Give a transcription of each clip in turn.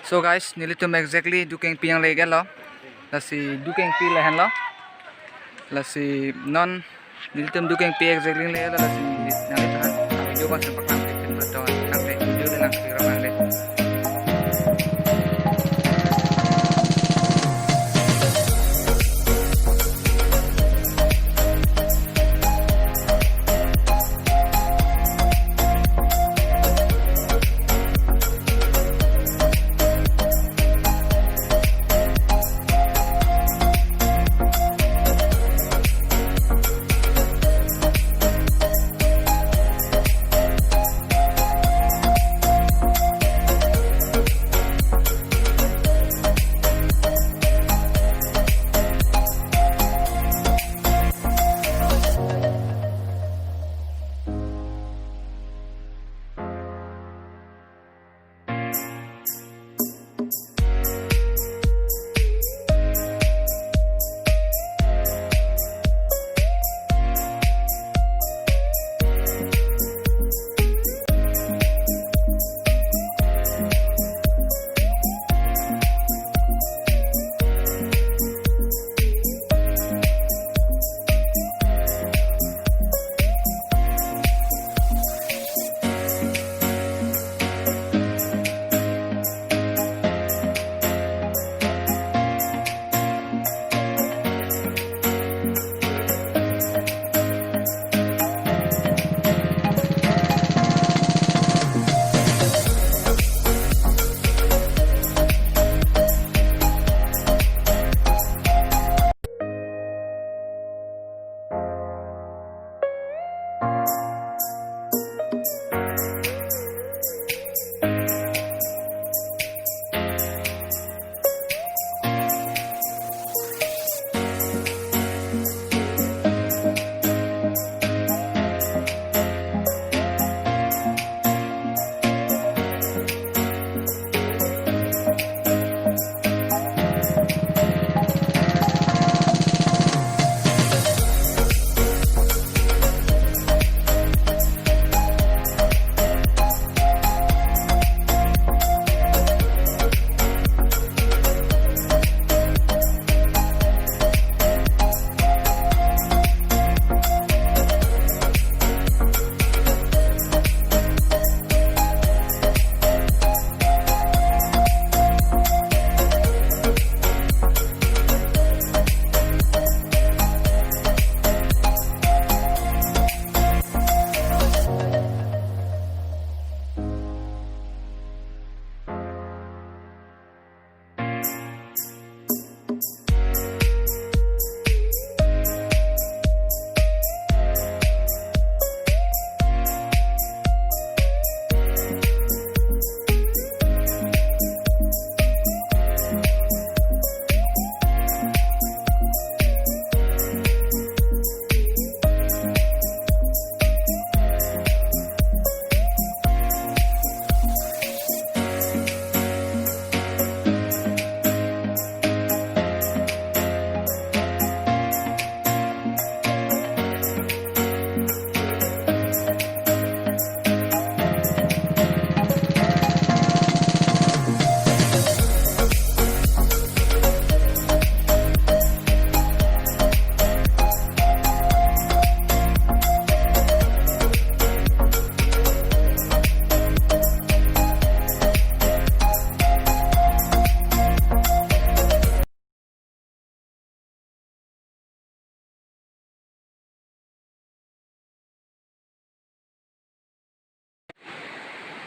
So guys, nilitum exactly dukeng pi yang legen lo. La si dukeng pi lehen lo. La si non nilitum dukeng pi exactly lehen lo la si nalitum video bang sempak nang titin atau nang video nang kira nang le.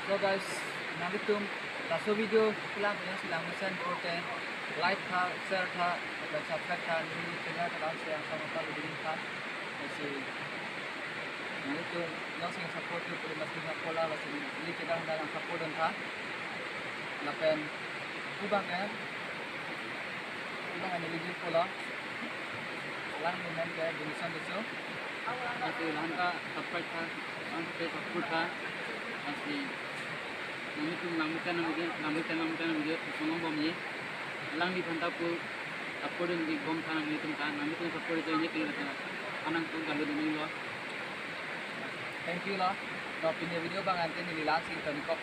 So guys, nalitum laso video pulang yang silang mesin porte like tha, share tha, dan subscribe tha ni channel ta yang sama ta lebih kan. Masih nalitum yang sing support tu perlu mesti nak pola laso ni kita hendak yang support dan tha. Lapen kubang kan. Kubang ani lebih pola. Lang ni main ke donation tu. Nanti lang ka subscribe tha, sampai support tha. Asli namitum namutan video songong bom ye lang di phanta pu upload di bom thang namitum ta namitum support to ye kira ta anang tu galu ni lo. Thank you lo. No punya video bang ante ni langsing tadi kok